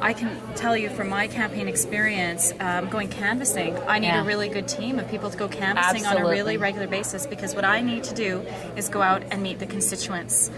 I can tell you from my campaign experience, going canvassing, I need a really good team of people to go canvassing on a really regular basis, because what I need to do is go out and meet the constituents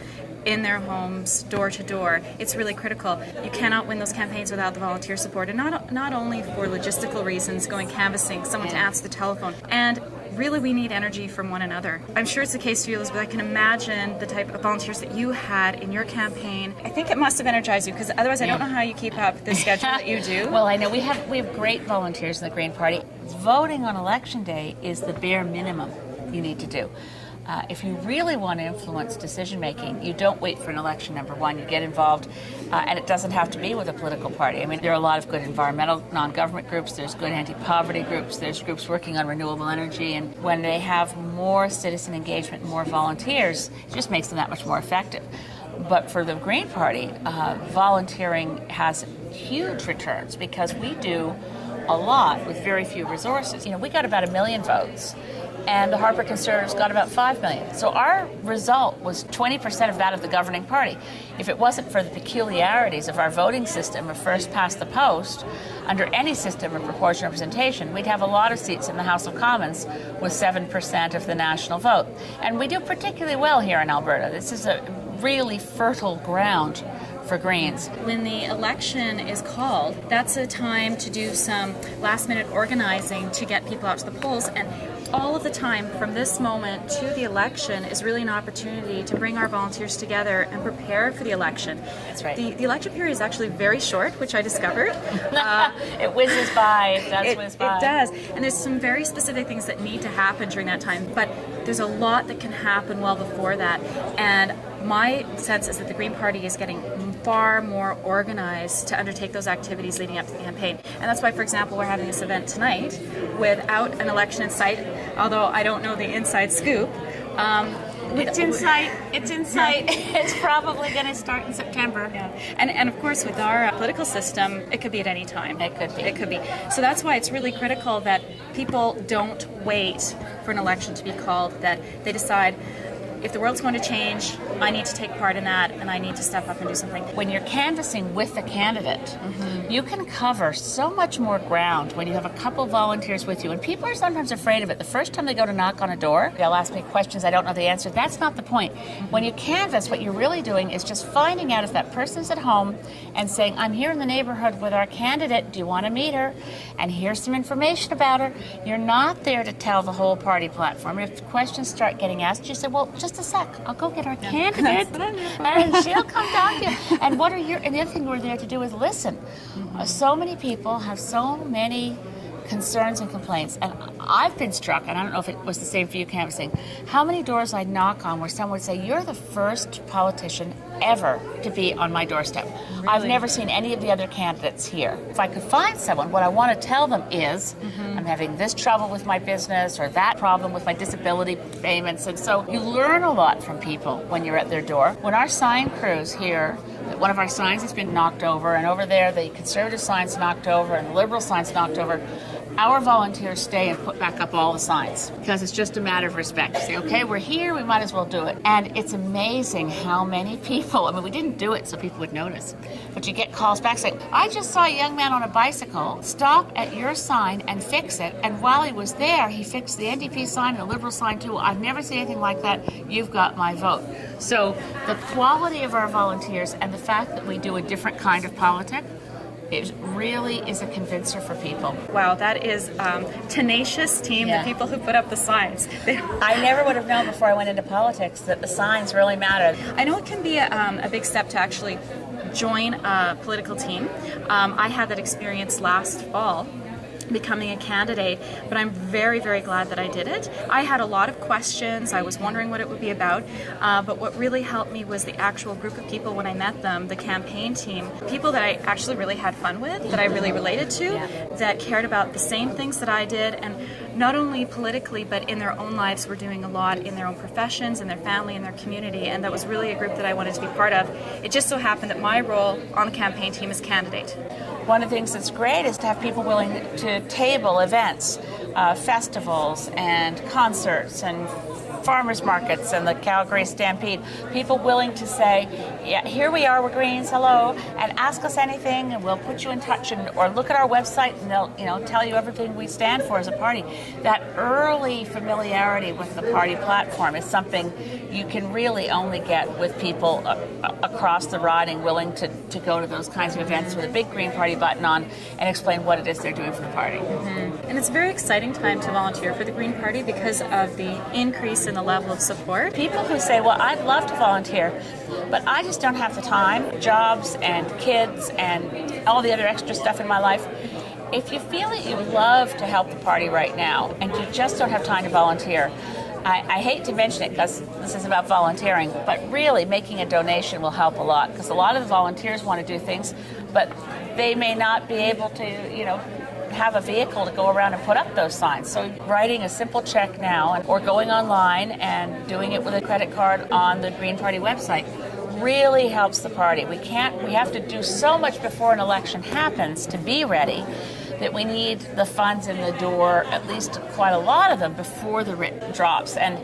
in their homes, door to door. It's really critical. You cannot win those campaigns without the volunteer support, and not only for logistical reasons, going canvassing, someone to answer the telephone, and really we need energy from one another. I'm sure it's the case for you, Elizabeth. I can imagine the type of volunteers that you had in your campaign. I think it must have energized you, because otherwise I don't know how you keep up the schedule that you do. Well, I know we have great volunteers in the Green Party. Voting on election day is the bare minimum you need to do. If you really want to influence decision making, you don't wait for an election, number one. You get involved, and it doesn't have to be with a political party. I mean, there are a lot of good environmental non-government groups, there's good anti-poverty groups, there's groups working on renewable energy, and when they have more citizen engagement and more volunteers, it just makes them that much more effective. But for the Green Party, volunteering has huge returns, because we do a lot with very few resources. You know, we got about 1 million votes, and the Harper Conservatives got about 5 million. So our result was 20% of that of the governing party. If it wasn't for the peculiarities of our voting system of first past the post, under any system of proportional representation, we'd have a lot of seats in the House of Commons with 7% of the national vote. And we do particularly well here in Alberta. This is a really fertile ground for Greens. When the election is called, that's a time to do some last-minute organizing to get people out to the polls, and all of the time from this moment to the election is really an opportunity to bring our volunteers together and prepare for the election. That's right. The election period is actually very short, which I discovered. It whizzes by. It does whiz by. It does. And there's some very specific things that need to happen during that time, but there's a lot that can happen well before that. And my sense is that the Green Party is getting far more organized to undertake those activities leading up to the campaign. And that's why, for example, we're having this event tonight without an election in sight, although I don't know the inside scoop. It's in sight. It's in sight. It's probably going to start in September. Yeah. And of course, with our political system, it could be at any time. It could be. It could be. So that's why it's really critical that people don't wait for an election to be called, that they decide, if the world's going to change, I need to take part in that, and I need to step up and do something. When you're canvassing with the candidate, you can cover so much more ground when you have a couple volunteers with you. And people are sometimes afraid of it. The first time they go to knock on a door, they'll ask me questions I don't know the answer. That's not the point. When you canvass, what you're really doing is just finding out if that person's at home and saying, I'm here in the neighborhood with our candidate. Do you want to meet her? And here's some information about her. You're not there to tell the whole party platform. If questions start getting asked, you say, well, just a sec, I'll go get our candidate and she'll come talk to you. And and the other thing we're there to do is listen. So many people have so many concerns and complaints, and I've been struck, and I don't know if it was the same for you canvassing, how many doors I'd knock on where someone would say, you're the first politician ever to be on my doorstep. Really? I've never seen any of the other candidates here. If I could find someone, what I want to tell them is, I'm having this trouble with my business or that problem with my disability payments. And so you learn a lot from people when you're at their door. When our sign crews here, one of our signs has been knocked over, and over there the Conservative sign's knocked over and the Liberal sign's knocked over, our volunteers stay and put back up all the signs, because it's just a matter of respect. You say, okay, we're here, we might as well do it. And it's amazing how many people, I mean, we didn't do it so people would notice, but you get calls back saying, I just saw a young man on a bicycle stop at your sign and fix it, and while he was there, he fixed the NDP sign and the Liberal sign too. I've never seen anything like that. You've got my vote. So the quality of our volunteers and the fact that we do a different kind of politics, it really is a convincer for people. Wow, that is tenacious team, the people who put up the signs. I never would have known before I went into politics that the signs really mattered. I know it can be a big step to actually join a political team. I had that experience last fall, becoming a candidate, but I'm very, very glad that I did it. I had a lot of questions. I was wondering what it would be about, but what really helped me was the actual group of people when I met them, the campaign team, people that I actually really had fun with, that I really related to, that cared about the same things that I did, and not only politically, but in their own lives were doing a lot in their own professions, in their family, in their community, and that was really a group that I wanted to be part of. It just so happened that my role on the campaign team is candidate. One of the things that's great is to have people willing to table events, festivals and concerts and farmers markets and the Calgary Stampede. People willing to say, yeah, here we are, we're Greens, hello, and ask us anything, and we'll put you in touch, or look at our website, and they'll tell you everything we stand for as a party. That early familiarity with the party platform is something you can really only get with people across the riding willing to go to those kinds of events with a big Green Party button on and explain what it is they're doing for the party. Mm-hmm. And it's a very exciting time to volunteer for the Green Party because of the increase in the level of support. People who say, well, I'd love to volunteer, but I just don't have the time, jobs and kids and all the other extra stuff in my life. If you feel that you love to help the party right now and you just don't have time to volunteer, I hate to mention it because this is about volunteering, but really making a donation will help a lot, because a lot of the volunteers want to do things, but they may not be able to, have a vehicle to go around and put up those signs. So writing a simple check now or going online and doing it with a credit card on the Green Party website really helps the party. We have to do so much before an election happens to be ready, that we need the funds in the door, at least quite a lot of them, before the writ drops. And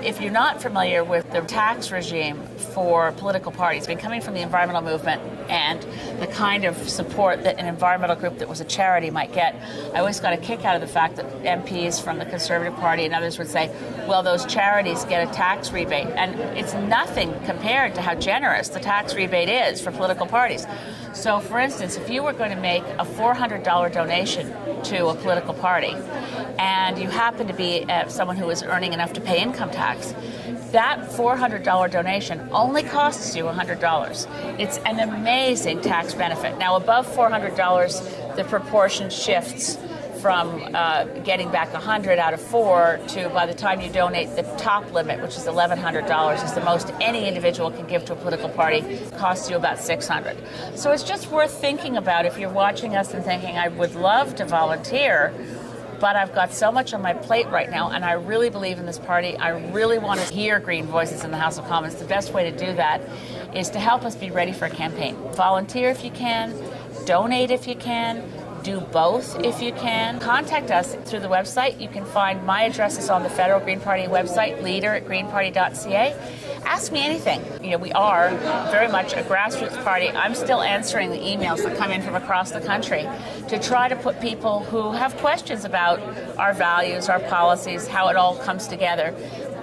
if you're not familiar with the tax regime for political parties, been coming from the environmental movement and the kind of support that an environmental group that was a charity might get, I always got a kick out of the fact that MPs from the Conservative Party and others would say, well, those charities get a tax rebate. And it's nothing compared to how generous the tax rebate is for political parties. So, for instance, if you were going to make a $400 donation to a political party and you happen to be someone who is earning enough to pay income tax, that $400 donation only costs you $100. It's an amazing tax benefit. Now, above $400, the proportion shifts from getting back 100 out of 4 to, by the time you donate, the top limit, which is $1,100, is the most any individual can give to a political party, costs you about $600. So it's just worth thinking about if you're watching us and thinking, I would love to volunteer, but I've got so much on my plate right now, and I really believe in this party. I really want to hear Green voices in the House of Commons. The best way to do that is to help us be ready for a campaign. Volunteer if you can, donate if you can, do both if you can. Contact us through the website. You can find my addresses on the Federal Green Party website, leader@greenparty.ca. Ask me anything. We are very much a grassroots party. I'm still answering the emails that come in from across the country to try to put people who have questions about our values, our policies, how it all comes together.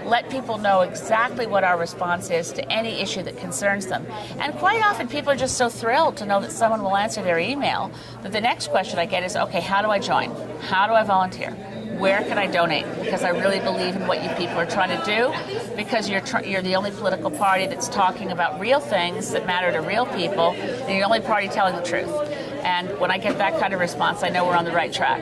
Let people know exactly what our response is to any issue that concerns them. And quite often people are just so thrilled to know that someone will answer their email that the next question I get is, okay, how do I join? How do I volunteer? Where can I donate? Because I really believe in what you people are trying to do, because you're the only political party that's talking about real things that matter to real people, and you're the only party telling the truth. And when I get that kind of response, I know we're on the right track.